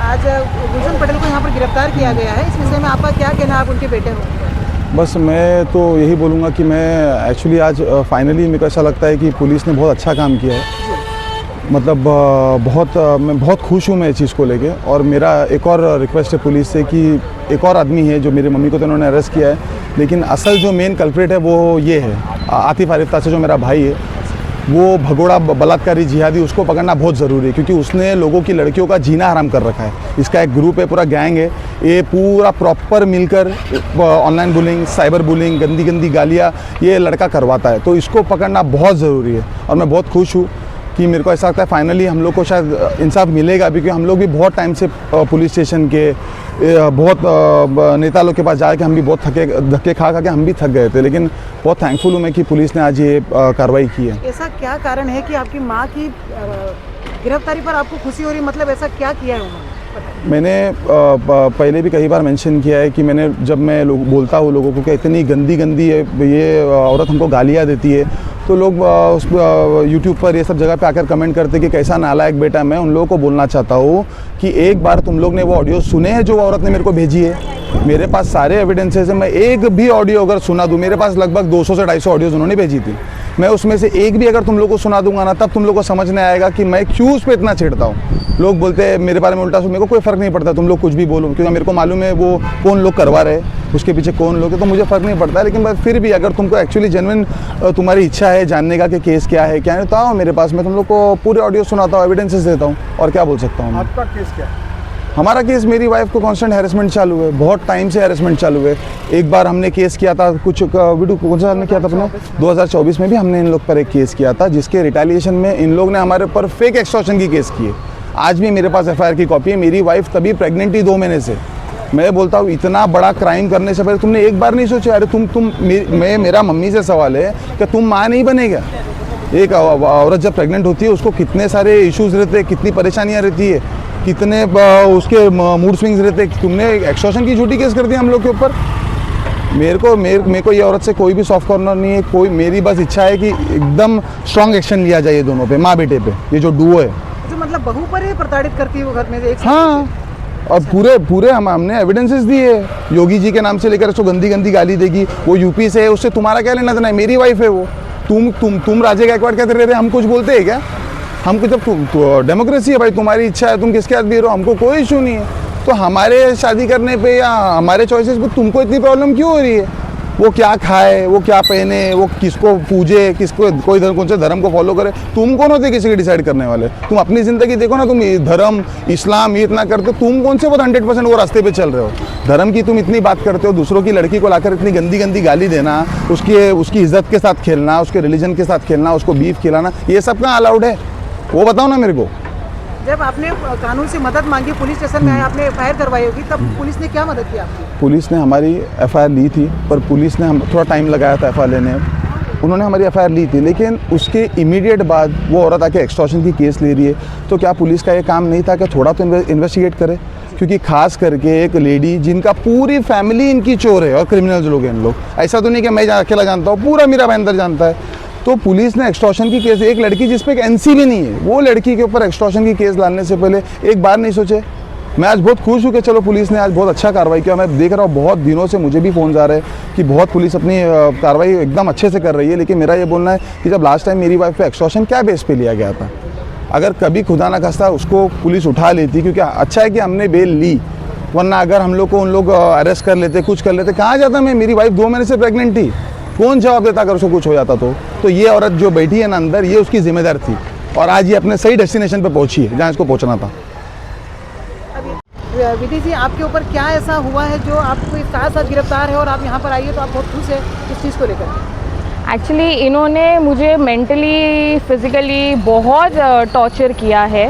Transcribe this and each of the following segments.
आज गुलशन पटेल को यहाँ पर गिरफ्तार किया गया है, इस विषय में आपका क्या कहना है? आप उनके बेटे हो। बस मैं तो यही बोलूँगा कि मैं एक्चुअली आज फाइनली मेरे को ऐसा लगता है कि पुलिस ने बहुत अच्छा काम किया है। मतलब मैं बहुत खुश हूँ मैं इस चीज़ को लेके। और मेरा एक और रिक्वेस्ट है पुलिस से कि एक और आदमी है जो मेरी मम्मी को तो उन्होंने अरेस्ट किया है, लेकिन असल जो मेन कल्प्रेट है वो ये है आतिफ आरिफ्ता से जो मेरा भाई है, वो भगोड़ा बलात्कारी जिहादी, उसको पकड़ना बहुत ज़रूरी है क्योंकि उसने लोगों की लड़कियों का जीना हराम कर रखा है। इसका एक ग्रुप है, पूरा गैंग है, ये पूरा प्रॉपर मिलकर ऑनलाइन बुलिंग, साइबर बुलिंग, गंदी गंदी गालियाँ ये लड़का करवाता है। तो इसको पकड़ना बहुत ज़रूरी है और मैं बहुत खुश हूँ कि मेरे को ऐसा लगता है फाइनली हम लोग को शायद इंसाफ मिलेगा भी, क्योंकि हम लोग भी बहुत टाइम से पुलिस स्टेशन के बहुत नेता लोग के पास जाके हम भी बहुत धक्के खा के हम भी थक गए थे, लेकिन बहुत थैंकफुल हूँ मैं कि पुलिस ने आज ये कार्रवाई की है। ऐसा क्या कारण है कि आपकी माँ की गिरफ्तारी पर आपको खुशी हो रही, मतलब ऐसा क्या किया है उन्होंने? मैंने पहले भी कई बार मेंशन किया है कि मैंने जब मैं बोलता हूँ लोगों को कि इतनी गंदी ये औरत हमको गालियाँ देती है, तो लोग उस यूट्यूब पर ये सब जगह पे आकर कमेंट करते कि कैसा नालायक बेटा। मैं उन लोगों को बोलना चाहता हूँ कि एक बार तुम लोग ने वो ऑडियो सुने हैं जो वो औरत ने मेरे को भेजी है? मेरे पास सारे एविडेंसेस हैं, मैं एक भी ऑडियो अगर सुना दूँ, मेरे पास लगभग 200 से 250 ऑडियोज़ उन्होंने भेजी थी, मैं उसमें से एक भी अगर तुम लोग को सुना दूंगा ना, तब तुम लोग को समझ में आएगा कि मैं क्यों उस पर इतना छेड़ता हूँ। लोग बोलते हैं मेरे बारे में उल्टा, मेरे को कोई फ़र्क नहीं पड़ता, तुम लोग कुछ भी बोलो, क्योंकि मेरे को मालूम है वो कौन लोग करवा रहे हैं, उसके पीछे कौन लोग है, तो मुझे फ़र्क नहीं पड़ता। लेकिन फिर भी अगर तुमको एक्चुअली जेन्युइन तुम्हारी इच्छा है जानने का कि केस क्या है क्या नहीं, तो आओ मेरे पास, मैं तुम लोग को पूरे ऑडियो सुनाता हूँ, एविडेंसेस देता हूँ, और क्या बोल सकता हूँ। आपका केस क्या है? हमारा केस, मेरी वाइफ को कांस्टेंट हैरेसमेंट चालू है, बहुत टाइम से हैरेसमेंट चालू है। एक बार हमने केस किया था, कुछ वीडियो कौन सा हमने किया था अपने 2024 में भी हमने इन लोग पर एक केस किया था, जिसके रिटेलिएशन में इन लोग ने हमारे ऊपर फेक एक्सटॉर्शन की केस की है। आज भी मेरे पास एफआईआर की कॉपी है। मेरी वाइफ तभी प्रेग्नेंट थी 2 महीने से। मैं बोलता हूँ इतना बड़ा क्राइम करने से पहले तुमने एक बार नहीं सोचा, अरे मेरा मम्मी से सवाल है कि तुम माँ नहीं बनेगा? एक औरत जब प्रेग्नेंट होती है उसको कितने सारे इश्यूज रहते हैं, कितनी परेशानियाँ रहती है, कितने उसके मूड स्विंग्स रहते हैं। तुमने एक्सटॉर्शन की झूठी केस कर दी हम लोग के ऊपर। मेरे को ये औरत से कोई भी सॉफ्ट कॉर्नर नहीं है, कोई, मेरी बस इच्छा है कि एकदम स्ट्रॉन्ग एक्शन लिया जाए दोनों पे, माँ बेटे पे, ये जो डुओ है। तो मतलब बहू पर ही प्रताड़ित करती है वो घर में एक? हाँ, और पूरे हमने एविडेंसेस दिए। योगी जी के नाम से लेकर उसको गंदी गाली देगी, वो यूपी से है, उससे तुम्हारा क्या लेना देना है? मेरी वाइफ है वो। तुम राजे गायकवाड़ कहते रह रहे, हम कुछ बोलते हैं क्या? हमको जब डेमोक्रेसी है भाई, तुम्हारी इच्छा है, तुम किसके साथ भी रहो, हमको कोई इशू नहीं है। तो हमारे शादी करने पे या हमारे चॉइसेस पे तुमको इतनी प्रॉब्लम क्यों हो रही है? वो क्या खाए, वो क्या पहने, वो किसको पूजे, किसको कोई कौन से धर्म को फॉलो करे, तुम कौन होते किसी के डिसाइड करने वाले? तुम अपनी ज़िंदगी देखो ना, तुम धर्म इस्लाम ये इतना करते हो, तुम कौन से बहुत 100% वो रास्ते पे चल रहे हो? धर्म की तुम इतनी बात करते हो, दूसरों की लड़की को लाकर इतनी गंदी गाली देना, उसकी इज्जत के साथ खेलना, उसके रिलीजन के साथ खेलना, उसको बीफ खिलाना, ये सब कहाँ अलाउड है? वो बताओ ना मेरे को। जब आपने कानून से मदद मांगी, पुलिस स्टेशन में आए, आपने एफआईआर करवाई होगी, तब पुलिस ने क्या मदद की आपकी? पुलिस ने हमारी एफआईआर ली थी, पर पुलिस ने हम थोड़ा टाइम लगाया था एफआईआर लेने। उन्होंने हमारी एफआईआर ली थी, लेकिन उसके इमीडिएट बाद वो औरत आके एक्सटॉर्शन की केस ले रही है। तो क्या पुलिस का ये काम नहीं था कि थोड़ा तो इन्वेस्टिगेट करे? क्योंकि खास करके एक लेडी जिनका पूरी फैमिली इनकी चोर है और क्रिमिनल्स लोग हैं इन लोग, ऐसा तो नहीं कि मैं अकेला जानता हूँ, पूरा मेरा अंदर जानता है। तो पुलिस ने एक्सटॉर्शन की केस, एक लड़की जिस पे एक एनसी भी नहीं है, वो लड़की के ऊपर एक्सटॉर्शन की केस लाने से पहले एक बार नहीं सोचे। मैं आज बहुत खुश हूँ कि चलो पुलिस ने आज बहुत अच्छा कार्रवाई किया। मैं देख रहा हूँ बहुत दिनों से मुझे भी फ़ोन आ रहे हैं कि बहुत पुलिस अपनी कार्रवाई एकदम अच्छे से कर रही है। लेकिन मेरा ये बोलना है कि जब लास्ट टाइम मेरी वाइफ पे एक्सटॉर्शन क्या बेस पे लिया गया था, अगर कभी खुदा ना खास्ता उसको पुलिस उठा लेती, क्योंकि अच्छा है कि हमने बेल ली, वरना अगर हम लोग को उन लोग अरेस्ट कर लेते, कुछ कर लेते, कहाँ जाता मैं? मेरी वाइफ 2 महीने से प्रेग्नेंट थी, कौन जवाब देता अगर उसको कुछ हो जाता तो ये औरत जो बैठी है ना अंदर, ये उसकी जिम्मेदार थी, और आज ये अपने सही डेस्टिनेशन पे पहुंची है जहाँ इसको पहुंचना था। विधि जी, आपके ऊपर क्या ऐसा हुआ है जो आपको साथ गिरफ्तार है और आप यहाँ पर आइए तो आप बहुत खुश है इस चीज़ को लेकर? एक्चुअली इन्होंने मुझे मेंटली फिज़िकली बहुत टॉर्चर किया है।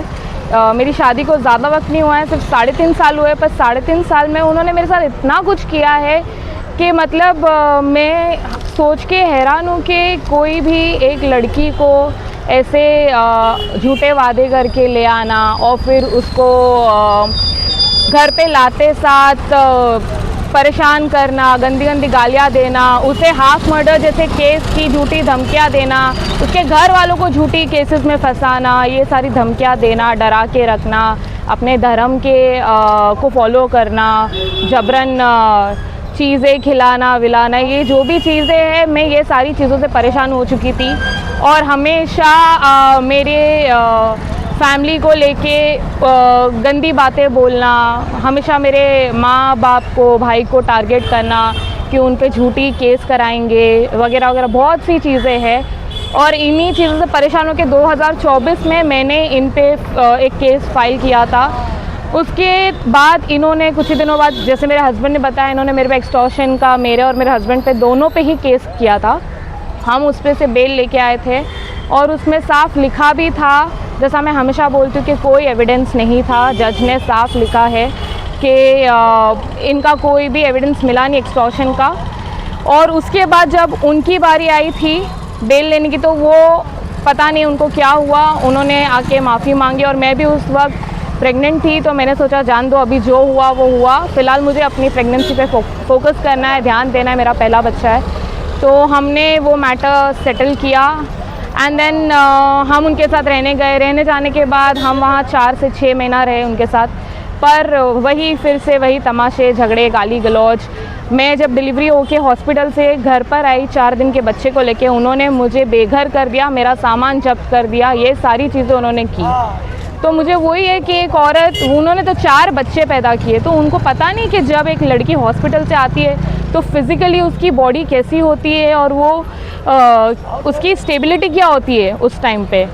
मेरी शादी को ज़्यादा वक्त नहीं हुआ है, सिर्फ 3.5 साल हुए, पर 3.5 साल में उन्होंने मेरे साथ इतना कुछ किया है कि मतलब मैं सोच के हैरान हूँ कि कोई भी एक लड़की को ऐसे झूठे वादे करके ले आना और फिर उसको घर पे लाते साथ परेशान करना, गंदी गालियाँ देना, उसे हाफ मर्डर जैसे केस की झूठी धमकियाँ देना, उसके घर वालों को झूठी केसेस में फंसाना, ये सारी धमकियाँ देना, डरा के रखना, अपने धर्म के को फॉलो करना, जबरन चीज़ें खिलाना विलाना, ये जो भी चीज़ें हैं, मैं ये सारी चीज़ों से परेशान हो चुकी थी। और हमेशा मेरे फैमिली को लेके गंदी बातें बोलना, हमेशा मेरे माँ बाप को, भाई को टारगेट करना कि उन पे झूठी केस कराएंगे वगैरह वगैरह, बहुत सी चीज़ें हैं। और इन्हीं चीज़ों से परेशान होकर 2024 में मैंने इन पे एक केस फाइल किया था। उसके बाद इन्होंने कुछ ही दिनों बाद, जैसे मेरे हस्बैंड ने बताया, इन्होंने मेरे पे एक्सटॉर्शन का, मेरे और मेरे हस्बैंड पे दोनों पे ही केस किया था। हम उस पे से बेल लेके आए थे और उसमें साफ लिखा भी था, जैसा मैं हमेशा बोलती हूँ कि कोई एविडेंस नहीं था। जज ने साफ लिखा है कि इनका कोई भी एविडेंस मिला नहीं एक्सटॉर्शन का। और उसके बाद जब उनकी बारी आई थी बेल लेने की, तो वो पता नहीं उनको क्या हुआ, उन्होंने आके माफ़ी मांगी। और मैं भी उस वक्त प्रेग्नेंट थी, तो मैंने सोचा जान दो, अभी जो हुआ वो हुआ, फ़िलहाल मुझे अपनी प्रेगनेंसी पे फोकस करना है, ध्यान देना है, मेरा पहला बच्चा है। तो हमने वो मैटर सेटल किया एंड देन हम उनके साथ रहने गए। रहने जाने के बाद हम वहाँ 4 से 6 महीना रहे उनके साथ, पर वही फिर से वही तमाशे, झगड़े, गाली गलौज। मैं जब डिलीवरी होके हॉस्पिटल से घर पर आई 4 दिन के बच्चे को लेके, उन्होंने मुझे बेघर कर दिया, मेरा सामान जब्त कर दिया, ये सारी चीज़ें उन्होंने की। तो मुझे वही है कि एक औरत, उन्होंने तो 4 बच्चे पैदा किए, तो उनको पता नहीं कि जब एक लड़की हॉस्पिटल से आती है तो फिज़िकली उसकी बॉडी कैसी होती है और वो उसकी स्टेबिलिटी क्या होती है उस टाइम पे।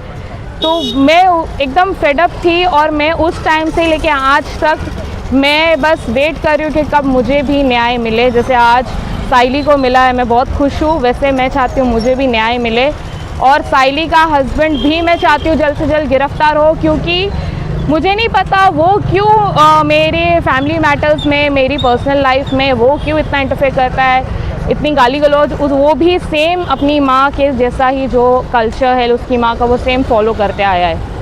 तो मैं एकदम फेडअप थी और मैं उस टाइम से लेके आज तक मैं बस वेट कर रही हूँ कि कब मुझे भी न्याय मिले। जैसे आज साइली को मिला है, मैं बहुत खुश हूँ, वैसे मैं चाहती हूँ मुझे भी न्याय मिले। और साइली का हस्बैंड भी मैं चाहती हूँ जल्द से जल्द गिरफ़्तार हो, क्योंकि मुझे नहीं पता वो क्यों मेरे फैमिली मैटर्स में, मेरी पर्सनल लाइफ में वो क्यों इतना इंटरफेयर करता है, इतनी गाली गलौज। वो भी सेम अपनी माँ के जैसा ही जो कल्चर है उसकी माँ का, वो सेम फॉलो करते आया है।